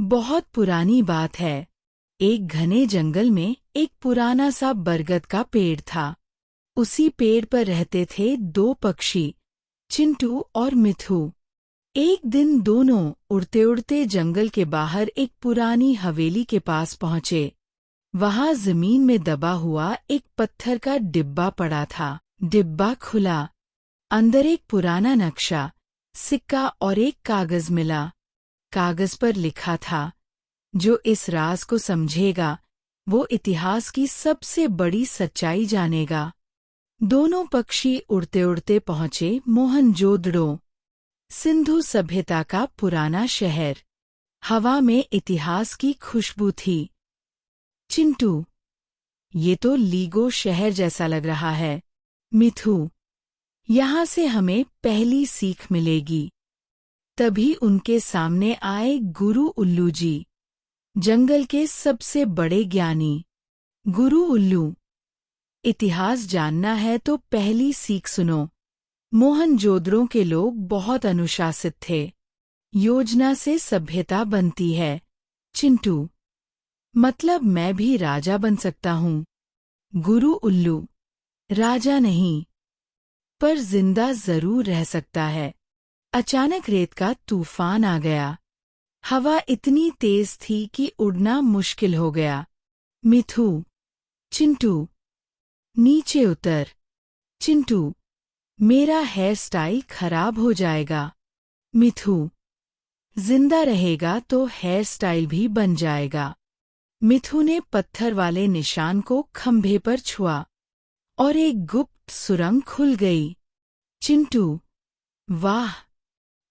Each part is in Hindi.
बहुत पुरानी बात है। एक घने जंगल में एक पुराना सा बरगद का पेड़ था। उसी पेड़ पर रहते थे दो पक्षी, चिंटू और मिठू। एक दिन दोनों उड़ते उड़ते जंगल के बाहर एक पुरानी हवेली के पास पहुंचे। वहां जमीन में दबा हुआ एक पत्थर का डिब्बा पड़ा था। डिब्बा खुला। अंदर एक पुराना नक्शा, सिक्का और एक कागज मिला। कागज पर लिखा था, जो इस राज को समझेगा वो इतिहास की सबसे बड़ी सच्चाई जानेगा। दोनों पक्षी उड़ते उड़ते पहुंचे मोहनजोदड़ो, सिंधु सभ्यता का पुराना शहर। हवा में इतिहास की खुशबू थी। चिंटू, ये तो लीगो शहर जैसा लग रहा है। मिठू, यहाँ से हमें पहली सीख मिलेगी। तभी उनके सामने आए गुरु उल्लू जी, जंगल के सबसे बड़े ज्ञानी। गुरु उल्लू, इतिहास जानना है तो पहली सीख सुनो। मोहनजोदड़ो के लोग बहुत अनुशासित थे। योजना से सभ्यता बनती है। चिंटू, मतलब मैं भी राजा बन सकता हूँ? गुरु उल्लू, राजा नहीं, पर जिंदा जरूर रह सकता है। अचानक रेत का तूफान आ गया। हवा इतनी तेज थी कि उड़ना मुश्किल हो गया। मिठू, चिंटू, नीचे उतर। चिंटू, मेरा हेयर स्टाइल खराब हो जाएगा। मिठू, जिंदा रहेगा तो हेयर स्टाइल भी बन जाएगा। मिठू ने पत्थर वाले निशान को खंभे पर छुआ और एक गुप्त सुरंग खुल गई। चिंटू, वाह,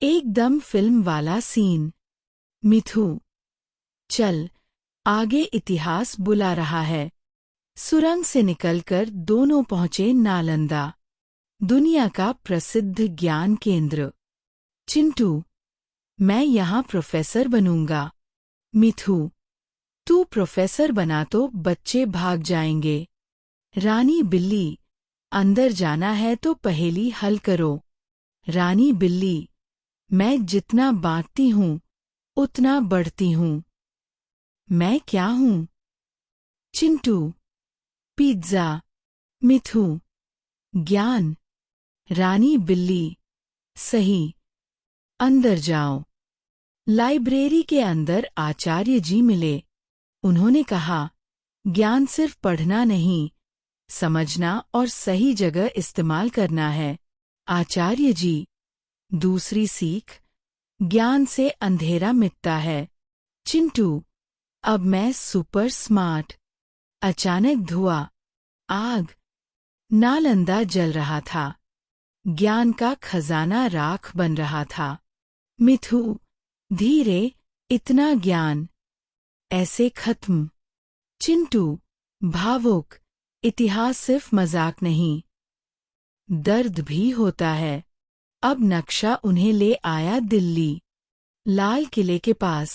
एकदम फिल्म वाला सीन। मिठू, चल, आगे इतिहास बुला रहा है। सुरंग से निकलकर दोनों पहुंचे नालंदा, दुनिया का प्रसिद्ध ज्ञान केंद्र। चिंटू, मैं यहाँ प्रोफेसर बनूंगा। मिठू, तू प्रोफेसर बना तो बच्चे भाग जाएंगे। रानी बिल्ली, अंदर जाना है तो पहेली हल करो। रानी बिल्ली, मैं जितना बांटती हूँ उतना बढ़ती हूँ। मैं क्या हूँ? चिंटू, पिज्जा। मिठू, ज्ञान। रानी बिल्ली, सही। अंदर जाओ। लाइब्रेरी के अंदर आचार्य जी मिले। उन्होंने कहा, ज्ञान सिर्फ पढ़ना नहीं, समझना और सही जगह इस्तेमाल करना है। आचार्य जी, दूसरी सीख, ज्ञान से अंधेरा मिटता है। चिंटू, अब मैं सुपर स्मार्ट। अचानक धुआं, आग, नालंदा जल रहा था। ज्ञान का खजाना राख बन रहा था। मिठू, धीरे, इतना ज्ञान ऐसे खत्म। चिंटू, भावुक, इतिहास सिर्फ मजाक नहीं, दर्द भी होता है। अब नक्शा उन्हें ले आया दिल्ली, लाल किले के पास।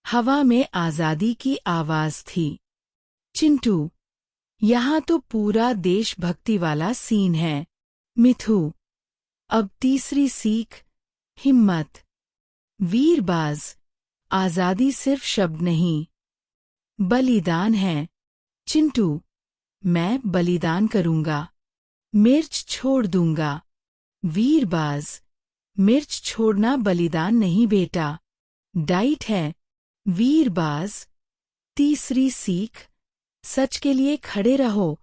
हवा में आजादी की आवाज थी। चिंटू, यहाँ तो पूरा देशभक्ति वाला सीन है। मिठू, अब तीसरी सीख, हिम्मत। वीरबाज, आजादी सिर्फ शब्द नहीं, बलिदान है। चिंटू, मैं बलिदान करूंगा, मिर्च छोड़ दूंगा। वीरबाज, मिर्च छोड़ना बलिदान नहीं बेटा, डाइट है। वीरबाज, तीसरी सीख, सच के लिए खड़े रहो,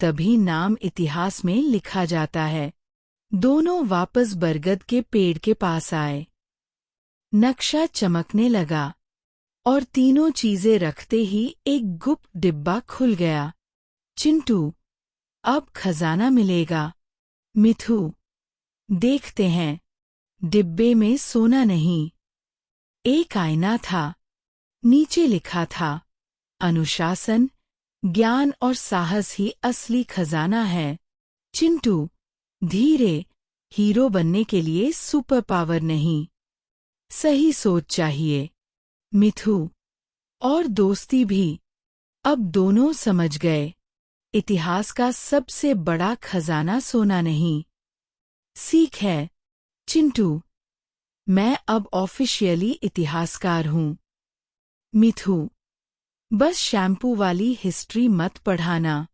तभी नाम इतिहास में लिखा जाता है। दोनों वापस बरगद के पेड़ के पास आए। नक्शा चमकने लगा और तीनों चीजें रखते ही एक गुप्त डिब्बा खुल गया। चिंटू, अब खजाना मिलेगा। मिठू, देखते हैं। डिब्बे में सोना नहीं, एक आईना था। नीचे लिखा था, अनुशासन, ज्ञान और साहस ही असली खजाना है। चिंटू, धीरे, हीरो बनने के लिए सुपर पावर नहीं, सही सोच चाहिए। मिठू, और दोस्ती भी। अब दोनों समझ गए, इतिहास का सबसे बड़ा खजाना सोना नहीं, सीख है। चिंटू, मैं अब ऑफिशियली इतिहासकार हूँ। मिठू, बस शैम्पू वाली हिस्ट्री मत पढ़ाना।